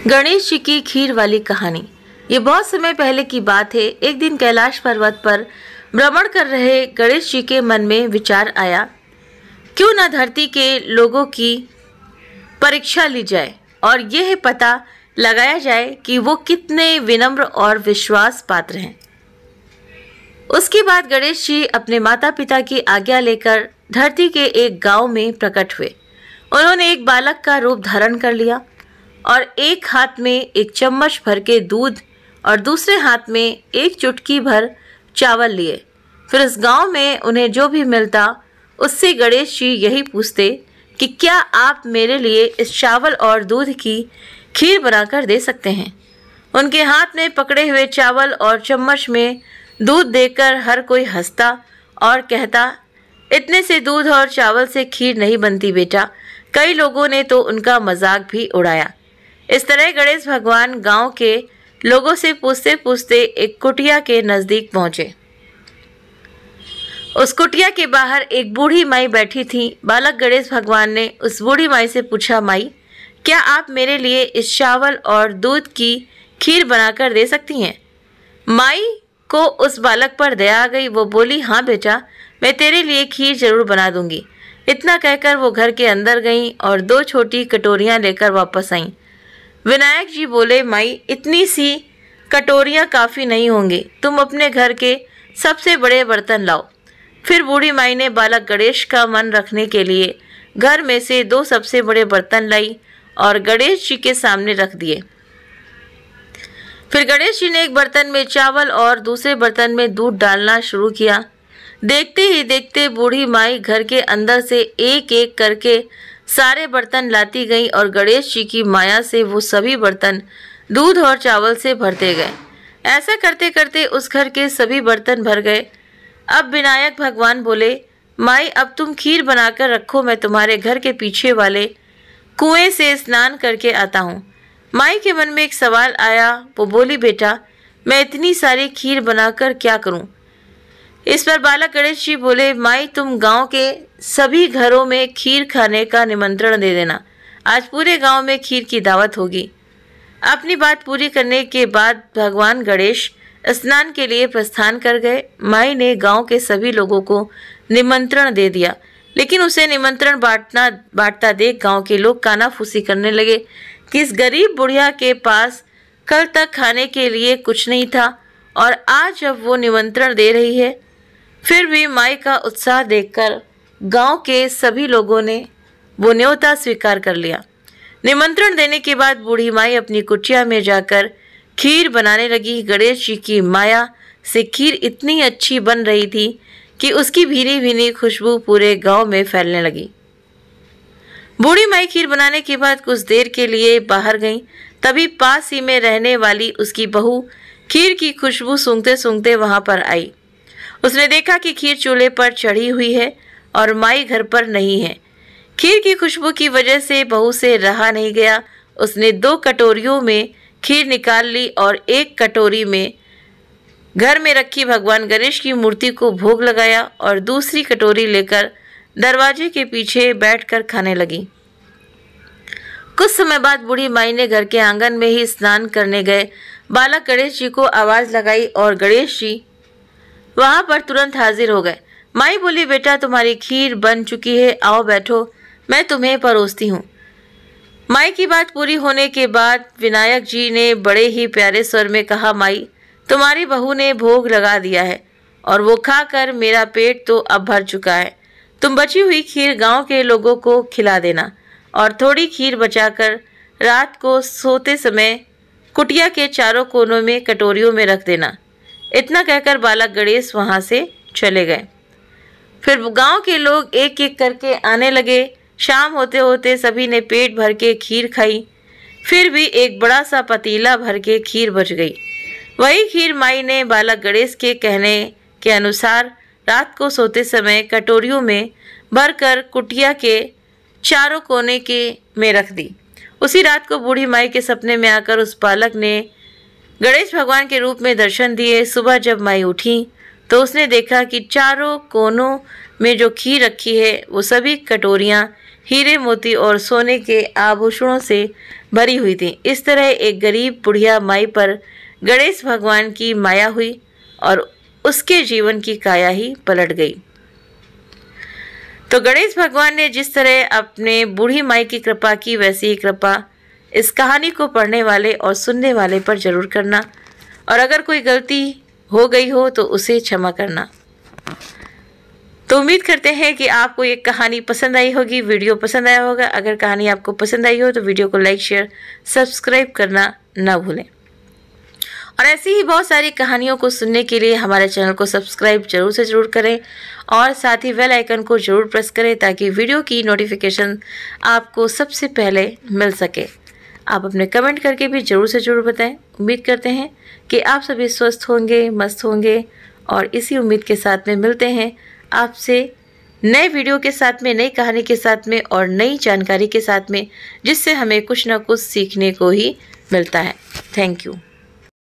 गणेश जी की खीर वाली कहानी। ये बहुत समय पहले की बात है। एक दिन कैलाश पर्वत पर भ्रमण कर रहे गणेश जी के मन में विचार आया, क्यों न धरती के लोगों की परीक्षा ली जाए और यह पता लगाया जाए कि वो कितने विनम्र और विश्वास पात्र हैं। उसके बाद गणेश जी अपने माता पिता की आज्ञा लेकर धरती के एक गांव में प्रकट हुए। उन्होंने एक बालक का रूप धारण कर लिया और एक हाथ में एक चम्मच भर के दूध और दूसरे हाथ में एक चुटकी भर चावल लिए। फिर इस गांव में उन्हें जो भी मिलता उससे गणेश जी यही पूछते कि क्या आप मेरे लिए इस चावल और दूध की खीर बनाकर दे सकते हैं। उनके हाथ में पकड़े हुए चावल और चम्मच में दूध देकर हर कोई हंसता और कहता, इतने से दूध और चावल से खीर नहीं बनती बेटा। कई लोगों ने तो उनका मजाक भी उड़ाया। इस तरह गणेश भगवान गांव के लोगों से पूछते पूछते एक कुटिया के नजदीक पहुंचे। उस कुटिया के बाहर एक बूढ़ी माई बैठी थी। बालक गणेश भगवान ने उस बूढ़ी माई से पूछा, माई, क्या आप मेरे लिए इस चावल और दूध की खीर बनाकर दे सकती हैं। माई को उस बालक पर दया आ गई। वो बोली, हाँ बेटा, मैं तेरे लिए खीर जरूर बना दूंगी। इतना कहकर वो घर के अंदर गईं और 2 छोटी कटोरियां लेकर वापस आईं। विनायक जी बोले, माई, इतनी सी कटोरियां काफ़ी नहीं होंगी, तुम अपने घर के सबसे बड़े बर्तन लाओ। फिर बूढ़ी माई ने बालक गणेश का मन रखने के लिए घर में से 2 सबसे बड़े बर्तन लाई और गणेश जी के सामने रख दिए। फिर गणेश जी ने एक बर्तन में चावल और दूसरे बर्तन में दूध डालना शुरू किया। देखते ही देखते बूढ़ी माई घर के अंदर से एक एक करके सारे बर्तन लाती गई और गणेश जी की माया से वो सभी बर्तन दूध और चावल से भरते गए। ऐसा करते करते उस घर के सभी बर्तन भर गए। अब विनायक भगवान बोले, माई, अब तुम खीर बनाकर रखो, मैं तुम्हारे घर के पीछे वाले कुएं से स्नान करके आता हूँ। माई के मन में एक सवाल आया। वो बोली, बेटा, मैं इतनी सारी खीर बनाकर क्या करूँ। इस पर बालक गणेश जी बोले, माई, तुम गांव के सभी घरों में खीर खाने का निमंत्रण दे देना। आज पूरे गांव में खीर की दावत होगी। अपनी बात पूरी करने के बाद भगवान गणेश स्नान के लिए प्रस्थान कर गए। माई ने गांव के सभी लोगों को निमंत्रण दे दिया, लेकिन उसे निमंत्रण बांटता देख गांव के लोग कानाफूसी करने लगे कि इस गरीब बुढ़िया के पास कल तक खाने के लिए कुछ नहीं था और आज जब वो निमंत्रण दे रही है। फिर भी माई का उत्साह देखकर गांव के सभी लोगों ने वो न्योता स्वीकार कर लिया। निमंत्रण देने के बाद बूढ़ी माई अपनी कुटिया में जाकर खीर बनाने लगी। गणेश जी की माया से खीर इतनी अच्छी बन रही थी कि उसकी भीनी भीनी खुशबू पूरे गांव में फैलने लगी। बूढ़ी माई खीर बनाने के बाद कुछ देर के लिए बाहर गई। तभी पास ही में रहने वाली उसकी बहू खीर की खुशबू सूंघते सूंघते वहां पर आई। उसने देखा कि खीर चूल्हे पर चढ़ी हुई है और माई घर पर नहीं है। खीर की खुशबू की वजह से बहू से रहा नहीं गया। उसने 2 कटोरियों में खीर निकाल ली और एक कटोरी में घर में रखी भगवान गणेश की मूर्ति को भोग लगाया और दूसरी कटोरी लेकर दरवाजे के पीछे बैठकर खाने लगी। कुछ समय बाद बूढ़ी माई ने घर के आंगन में ही स्नान करने गए बालक गणेश जी को आवाज़ लगाई और गणेश जी वहां पर तुरंत हाजिर हो गए। माई बोली, बेटा, तुम्हारी खीर बन चुकी है, आओ बैठो, मैं तुम्हें परोसती हूँ। माई की बात पूरी होने के बाद विनायक जी ने बड़े ही प्यारे स्वर में कहा, माई, तुम्हारी बहू ने भोग लगा दिया है और वो खाकर मेरा पेट तो अब भर चुका है। तुम बची हुई खीर गांव के लोगों को खिला देना और थोड़ी खीर बचाकर रात को सोते समय कुटिया के चारों कोनों में कटोरियों में रख देना। इतना कहकर बालक गणेश वहां से चले गए। फिर गांव के लोग एक एक करके आने लगे। शाम होते होते सभी ने पेट भर के खीर खाई। फिर भी एक बड़ा सा पतीला भर के खीर बच गई। वही खीर माई ने बालक गणेश के कहने के अनुसार रात को सोते समय कटोरियों में भरकर कुटिया के चारों कोने के में रख दी। उसी रात को बूढ़ी माई के सपने में आकर उस बालक ने गणेश भगवान के रूप में दर्शन दिए। सुबह जब माई उठी तो उसने देखा कि चारों कोनों में जो खीर रखी है वो सभी कटोरियाँ हीरे मोती और सोने के आभूषणों से भरी हुई थी। इस तरह एक गरीब बुढ़िया माई पर गणेश भगवान की माया हुई और उसके जीवन की काया ही पलट गई। तो गणेश भगवान ने जिस तरह अपने बूढ़ी माई की कृपा की, वैसी ही कृपा इस कहानी को पढ़ने वाले और सुनने वाले पर जरूर करना, और अगर कोई गलती हो गई हो तो उसे क्षमा करना। तो उम्मीद करते हैं कि आपको ये कहानी पसंद आई होगी, वीडियो पसंद आया होगा। अगर कहानी आपको पसंद आई हो तो वीडियो को लाइक, शेयर, सब्सक्राइब करना ना भूलें। और ऐसी ही बहुत सारी कहानियों को सुनने के लिए हमारे चैनल को सब्सक्राइब जरूर से ज़रूर करें और साथ ही बेल आइकन को ज़रूर प्रेस करें ताकि वीडियो की नोटिफिकेशन आपको सबसे पहले मिल सके। आप अपने कमेंट करके भी ज़रूर से ज़रूर बताएं। उम्मीद करते हैं कि आप सभी स्वस्थ होंगे, मस्त होंगे, और इसी उम्मीद के साथ में मिलते हैं आपसे नए वीडियो के साथ में, नई कहानी के साथ में और नई जानकारी के साथ में, जिससे हमें कुछ ना कुछ सीखने को ही मिलता है। Thank you.